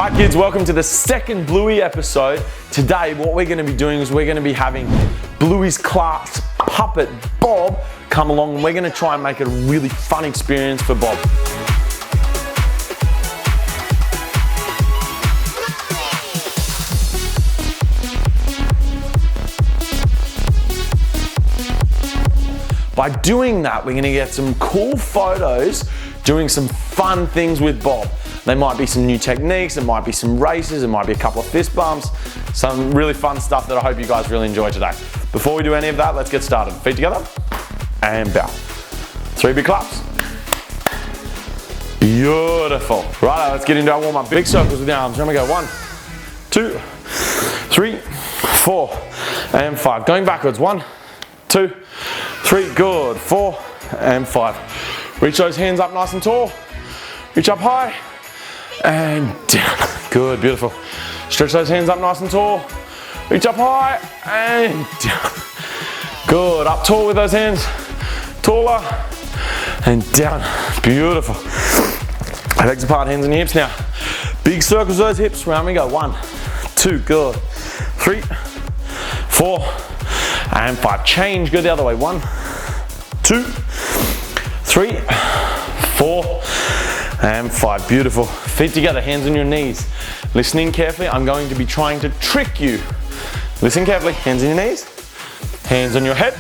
Hi kids, welcome to the second Bluey episode. Today what we're going to be doing is we're going to be having Bluey's class puppet Bob come along, and we're going to try and make it a really fun experience for Bob. By doing that, we're going to get some cool photos doing some fun things with Bob. There might be some new techniques, there might be some races, there might be a couple of fist bumps, some really fun stuff that I hope you guys really enjoy today. Before we do any of that, let's get started. Feet together and bow. 3 big claps. Beautiful. Right, let's get into our warm up. Big circles with the arms. Here we go. 1, 2, 3, 4, and 5. Going backwards. 1, 2, 3. Good. 4 and 5. Reach those hands up nice and tall. Reach up high and down. Good, beautiful. Stretch those hands up nice and tall. Reach up high and down. Good, up tall with those hands. Taller and down. Beautiful. Legs apart, hands on your hips now. Big circles those hips. Round we go. 1, 2, good. 3, 4, and 5. Change, go the other way. 1, 2, 3, 4, and 5. Beautiful. Feet together, hands on your knees. Listening carefully, I'm going to be trying to trick you. Listen carefully, hands on your knees, hands on your head,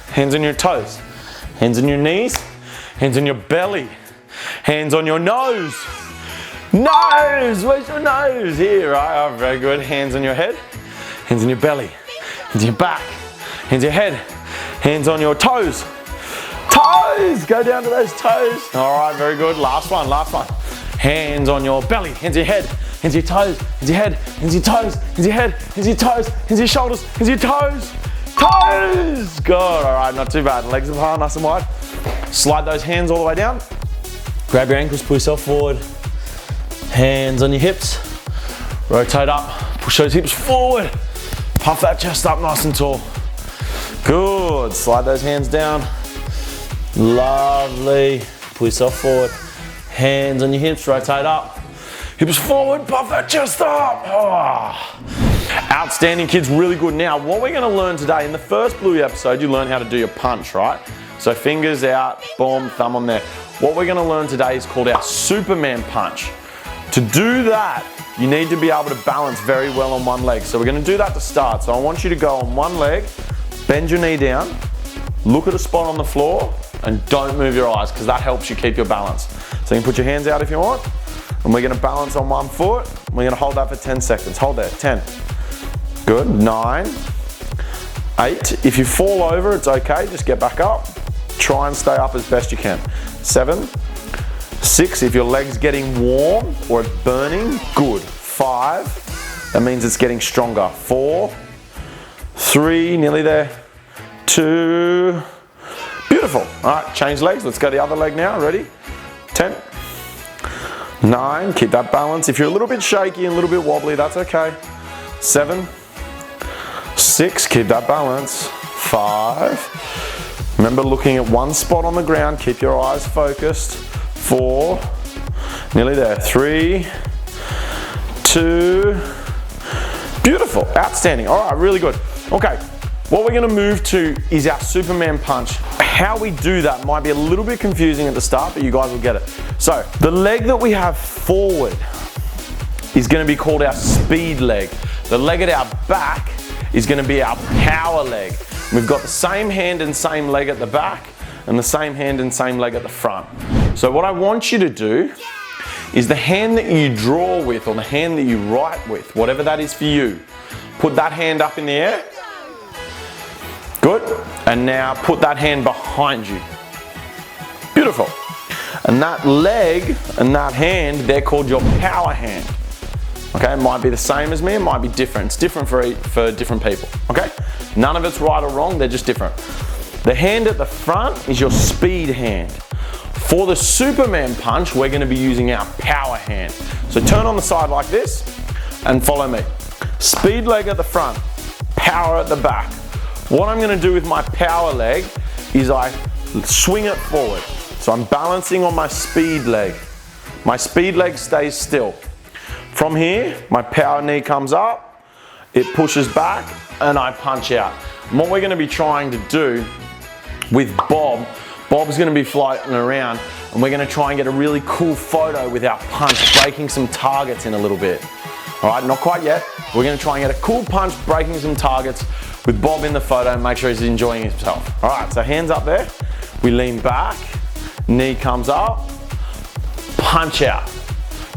hands on your toes, hands on your knees, hands on your belly, hands on your nose. Nose, where's your nose? Here, right? Oh, very good. Hands on your head, hands on your belly, hands on your back, hands on your head, hands on your toes. Toes, go down to those toes. All right, very good. Last one, last one. Hands on your belly, hands on your head, hands on your toes, hands on your head, hands on your toes, hands on your head, hands on your toes, hands on your shoulders, hands on your toes. Toes, good. All right, not too bad. Legs apart, nice and wide. Slide those hands all the way down. Grab your ankles, pull yourself forward. Hands on your hips. Rotate up, push those hips forward. Puff that chest up nice and tall. Good, slide those hands down. Lovely. Pull yourself forward. Hands on your hips, rotate up. Hips forward, puff that chest up. Oh. Outstanding kids, really good. Now, what we're gonna learn today, in the first Bluey episode, you learn how to do your punch, right? So fingers out, boom, thumb on there. What we're gonna learn today is called our Superman punch. To do that, you need to be able to balance very well on one leg. So we're gonna do that to start. So I want you to go on one leg, bend your knee down, look at a spot on the floor, and don't move your eyes, because that helps you keep your balance. So you can put your hands out if you want, and we're gonna balance on one foot. We're gonna hold that for 10 seconds. Hold there, 10. Good, 9, 8. If you fall over, it's okay, just get back up. Try and stay up as best you can. 7, 6, if your leg's getting warm or it's burning, good. 5, that means it's getting stronger. 4, 3, nearly there. 2, beautiful. All right, change legs. Let's go the other leg now. Ready? 10, 9, keep that balance. If you're a little bit shaky and a little bit wobbly, that's okay. 7, 6, keep that balance. 5, remember looking at one spot on the ground, keep your eyes focused. 4, nearly there. 3, 2, beautiful, outstanding. All right, really good. Okay, what we're gonna move to is our Superman punch. How we do that might be a little bit confusing at the start, but you guys will get it. So the leg that we have forward is gonna be called our speed leg. The leg at our back is gonna be our power leg. We've got the same hand and same leg at the back, and the same hand and same leg at the front. So what I want you to do is the hand that you draw with, or the hand that you write with, whatever that is for you, put that hand up in the air. Good, and now put that hand behind you. Beautiful. And that leg and that hand, they're called your power hand. Okay, it might be the same as me, it might be different. It's different for different people, okay? None of it's right or wrong, they're just different. The hand at the front is your speed hand. For the Superman punch, we're gonna be using our power hand. So turn on the side like this and follow me. Speed leg at the front, power at the back. What I'm gonna do with my power leg is I swing it forward. So I'm balancing on my speed leg. My speed leg stays still. From here, my power knee comes up, it pushes back, and I punch out. And what we're gonna be trying to do with Bob's gonna be floating around, and we're gonna try and get a really cool photo with our punch, breaking some targets in a little bit. All right, not quite yet. We're gonna try and get a cool punch, breaking some targets with Bob in the photo and make sure he's enjoying himself. All right, so hands up there. We lean back, knee comes up, punch out.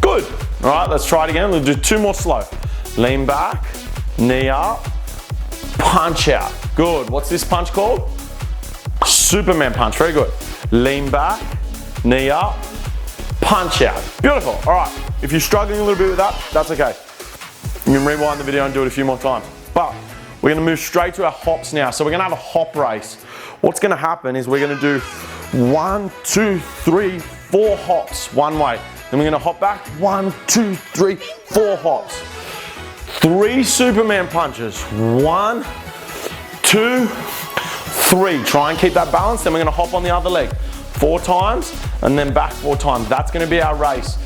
Good. All right, let's try it again. We'll do 2 more slow. Lean back, knee up, punch out. Good. What's this punch called? Superman punch. Very good. Lean back, knee up, punch out. Beautiful. All right, if you're struggling a little bit with that, that's okay. You can rewind the video and do it a few more times. But we're gonna move straight to our hops now. So we're gonna have a hop race. What's gonna happen is we're gonna do 1, 2, 3, 4 hops one way. Then we're gonna hop back, 1, 2, 3, 4 hops. 3 Superman punches, 1, 2, 3. Try and keep that balance. Then we're gonna hop on the other leg 4 times and then back 4 times. That's gonna be our race.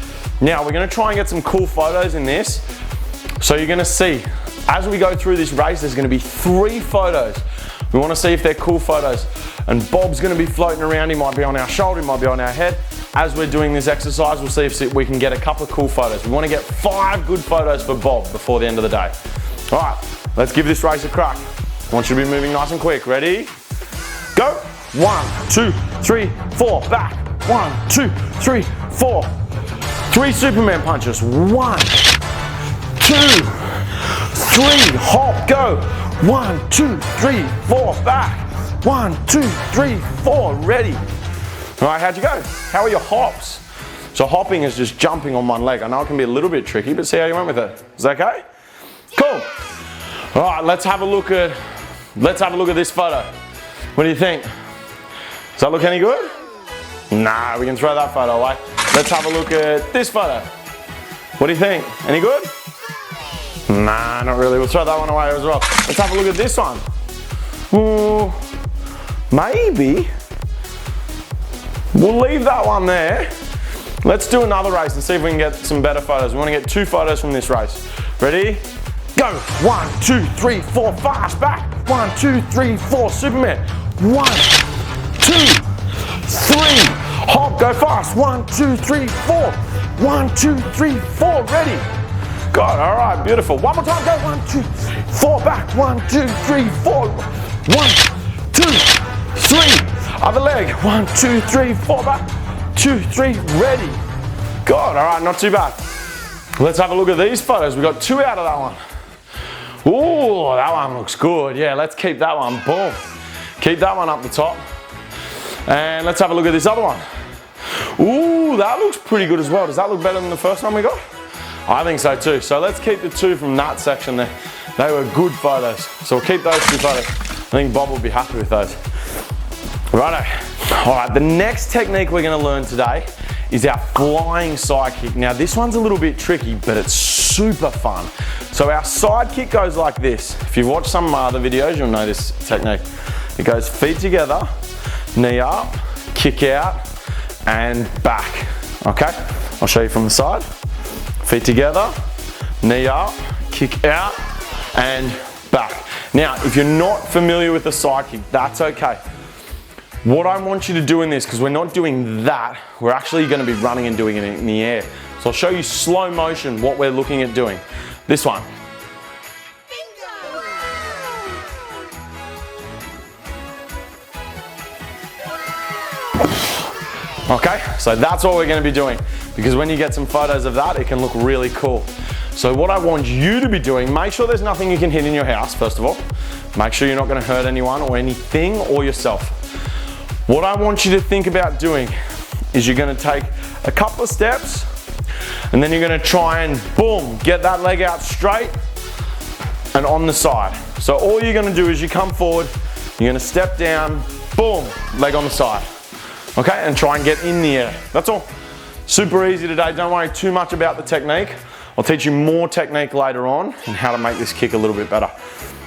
Now we're gonna try and get some cool photos in this. So you're gonna see, as we go through this race, there's gonna be 3 photos. We wanna see if they're cool photos. And Bob's gonna be floating around. He might be on our shoulder, he might be on our head. As we're doing this exercise, we'll see if we can get a couple of cool photos. We wanna get 5 good photos for Bob before the end of the day. All right, let's give this race a crack. I want you to be moving nice and quick. Ready? Go. 1, 2, 3, 4, back. 1, 2, 3, 4. 3 Superman punches. 1, 2, 3, hop, go. 1, 2, 3, 4, back. 1, 2, 3, 4, ready. All right, how'd you go? How are your hops? So hopping is just jumping on one leg. I know it can be a little bit tricky, but see how you went with it. Is that okay? Cool. All right, let's have a look at this photo. What do you think? Does that look any good? Nah, we can throw that photo away. Let's have a look at this photo. What do you think? Any good? Nah, not really. We'll throw that one away as well. Let's have a look at this one. Ooh, maybe. We'll leave that one there. Let's do another race and see if we can get some better photos. We want to get 2 photos from this race. Ready? Go. 1, 2, 3, 4, fast, back. 1, 2, 3, 4, Superman. 1, 2, 3, hop, go fast. 1, 2, 3, 4. 1, 2, 3, 4, ready. Good, all right, beautiful. One more time, go. 1, 2, 4, back. 1, 2, 3, 4. 1, 2, 3. Other leg. 1, 2, 3, 4, back. 2, 3, ready. Good, all right, not too bad. Let's have a look at these photos. We got 2 out of that one. Ooh, that one looks good. Yeah, let's keep that one. Boom. Keep that one up the top. And let's have a look at this other one. Ooh, that looks pretty good as well. Does that look better than the first one we got? I think so too. So let's keep the 2 from that section there. They were good photos. So we'll keep those 2 photos. I think Bob will be happy with those. Righto. All right, the next technique we're gonna learn today is our flying side kick. Now this one's a little bit tricky, but it's super fun. So our side kick goes like this. If you've watched some of my other videos, you'll know this technique. It goes feet together, knee up, kick out, and back. Okay, I'll show you from the side. Feet together, knee up, kick out, and back. Now, if you're not familiar with the side kick, that's okay. What I want you to do in this, because we're not doing that, we're actually going to be running and doing it in the air. So I'll show you slow motion what we're looking at doing. This one. Okay, so that's what we're going to be doing, because when you get some photos of that, it can look really cool. So what I want you to be doing, make sure there's nothing you can hit in your house, first of all. Make sure you're not going to hurt anyone or anything or yourself. What I want you to think about doing is you're going to take a couple of steps and then you're going to try and boom, get that leg out straight and on the side. So all you're going to do is you come forward, you're going to step down, boom, leg on the side. Okay, and try and get in the air. That's all. Super easy today. Don't worry too much about the technique. I'll teach you more technique later on and how to make this kick a little bit better.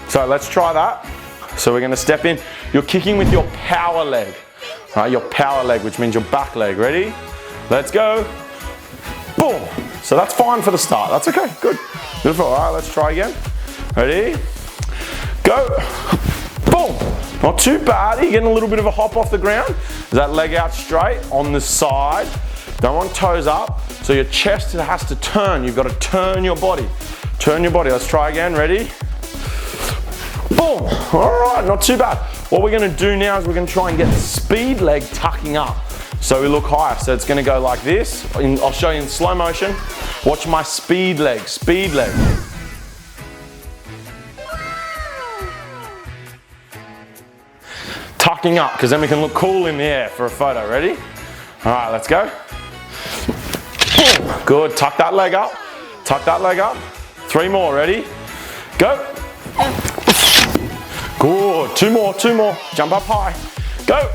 So let's try that. So we're going to step in. You're kicking with your power leg. All right, your power leg, which means your back leg. Ready? Let's go. Boom. So that's fine for the start. That's okay, good. Beautiful, all right, let's try again. Ready? Go. Boom. Not too bad. You're getting a little bit of a hop off the ground. Is that leg out straight on the side? Don't want toes up. So your chest has to turn. You've got to turn your body. Turn your body. Let's try again. Ready? Boom. All right, not too bad. What we're going to do now is we're going to try and get the speed leg tucking up so we look higher. So it's going to go like this. I'll show you in slow motion. Watch my speed leg, speed leg. Tucking up, because then we can look cool in the air for a photo. Ready? All right, let's go. Boom. Good, tuck that leg up. Tuck that leg up. 3 more, ready? Go. Good, 2 more, 2 more. Jump up high. Go.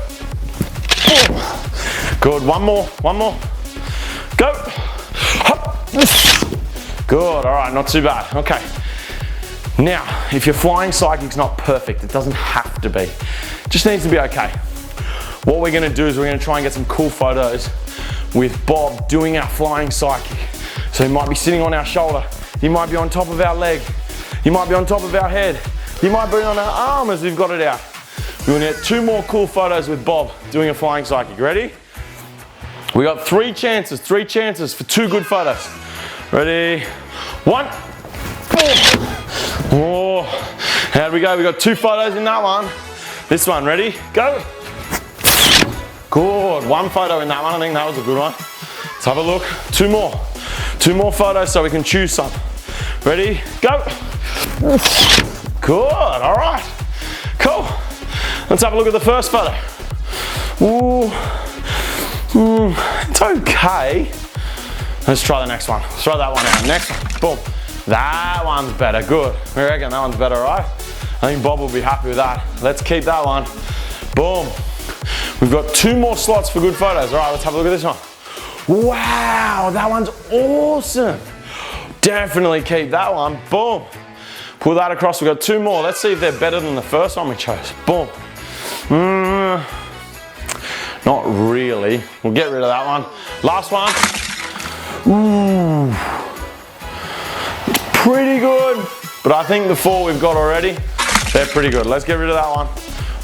Boom. Good, 1 more, 1 more. Go. Hop. Good, all right, not too bad. Okay. Now, if your flying psychic's not perfect, it doesn't have to be. Just needs to be okay. What we're gonna do is we're gonna try and get some cool photos with Bob doing our flying psychic. So he might be sitting on our shoulder. He might be on top of our leg. He might be on top of our head. He might be on our arm as we've got it out. We're gonna get 2 more cool photos with Bob doing a flying psychic. Ready? We got 3 chances for 2 good photos. Ready? 1. Boom. Oh, how do we go? We got 2 photos in that one. This one, ready? Go. Good, 1 photo in that one. I think that was a good one. Let's have a look. 2 more. 2 more photos so we can choose some. Ready? Go. Good, all right. Cool. Let's have a look at the first photo. Ooh. It's okay. Let's try the next one. Let's throw that one out. Next one. Boom. That one's better. Good. I reckon that one's better, right? I think Bob will be happy with that. Let's keep that one. Boom. We've got 2 more slots for good photos. All right, let's have a look at this one. Wow, that one's awesome. Definitely keep that one. Boom. Pull that across. We've got 2 more. Let's see if they're better than the first one we chose. Boom. Not really. We'll get rid of that one. Last one. Ooh. Pretty good, but I think the 4 we've got already, they're pretty good. Let's get rid of that one.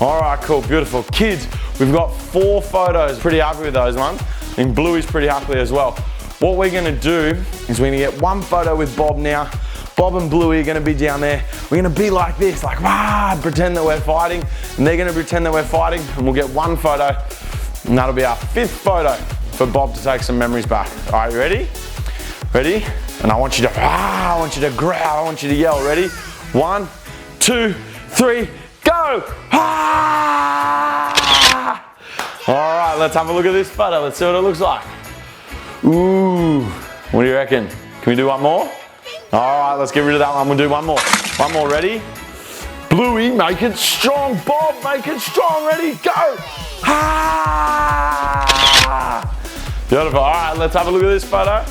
All right, cool, beautiful. Kids, we've got 4 photos. Pretty happy with those ones. And Bluey's pretty happy as well. What we're gonna do is we're gonna get 1 photo with Bob now. Bob and Bluey are gonna be down there. We're gonna be like this, like, wow, pretend that we're fighting. And they're gonna pretend that we're fighting, and we'll get 1 photo. And that'll be our 5th photo for Bob to take some memories back. All right, you ready? Ready? And I want you to, I want you to growl, I want you to yell. Ready? 1, 2, 3, go! All right, let's have a look at this photo. Let's see what it looks like. Ooh, what do you reckon? Can we do 1 more? All right, let's get rid of that one. We'll do 1 more. 1 more, ready? Bluey, make it strong. Bob, make it strong. Ready? Go! Beautiful. All right, let's have a look at this photo.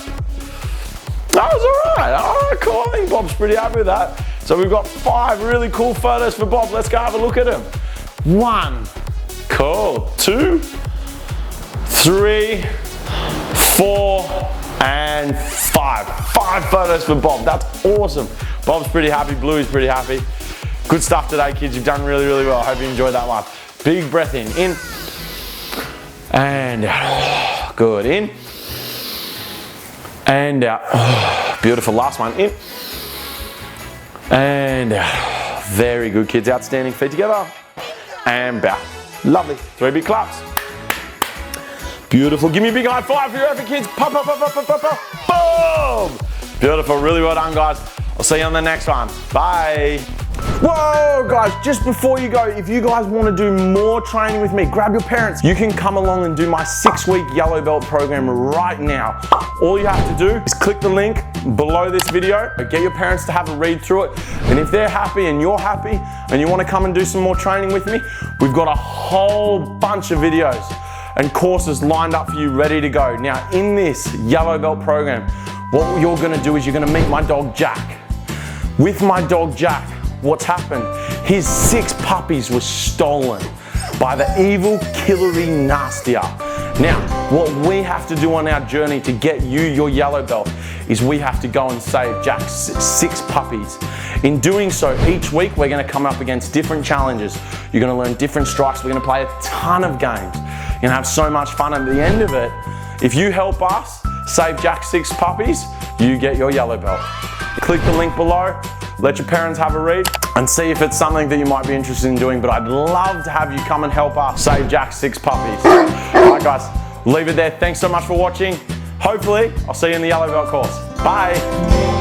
That was all right, cool. I think Bob's pretty happy with that. So we've got 5 really cool photos for Bob. Let's go have a look at them. 1, cool. 2, 3, 4, and 5. 5 photos for Bob. That's awesome. Bob's pretty happy, Bluey's pretty happy. Good stuff today, kids. You've done really, really well. I hope you enjoyed that one. Big breath in and out. Good, in. And out. Oh, beautiful. Last one. In. And out. Very good, kids. Outstanding. Feet together. And back. Lovely. 3 big claps. Beautiful. Give me a big high five for your effort, kids. Pop, pop, pop, pop, pop, pop, pop. Boom. Beautiful. Really well done, guys. I'll see you on the next one. Bye. Whoa, guys, just before you go, if you guys want to do more training with me, grab your parents. You can come along and do my 6-week yellow belt program right now. All you have to do is click the link below this video, get your parents to have a read through it. And if they're happy and you're happy and you want to come and do some more training with me, we've got a whole bunch of videos and courses lined up for you ready to go. Now, in this yellow belt program, what you're going to do is you're going to meet my dog, Jack. With my dog, Jack, what's happened? His 6 puppies were stolen by the evil Killery Nastier. Now, what we have to do on our journey to get you your yellow belt is we have to go and save Jack's 6 puppies. In doing so, each week we're going to come up against different challenges. You're going to learn different strikes. We're going to play a ton of games. You're going to have so much fun. At the end of it, if you help us save Jack's 6 puppies, you get your yellow belt. Click the link below, let your parents have a read, and see if it's something that you might be interested in doing. But I'd love to have you come and help us save Jack's 6 puppies. All right, guys, leave it there. Thanks so much for watching. Hopefully, I'll see you in the yellow belt course. Bye.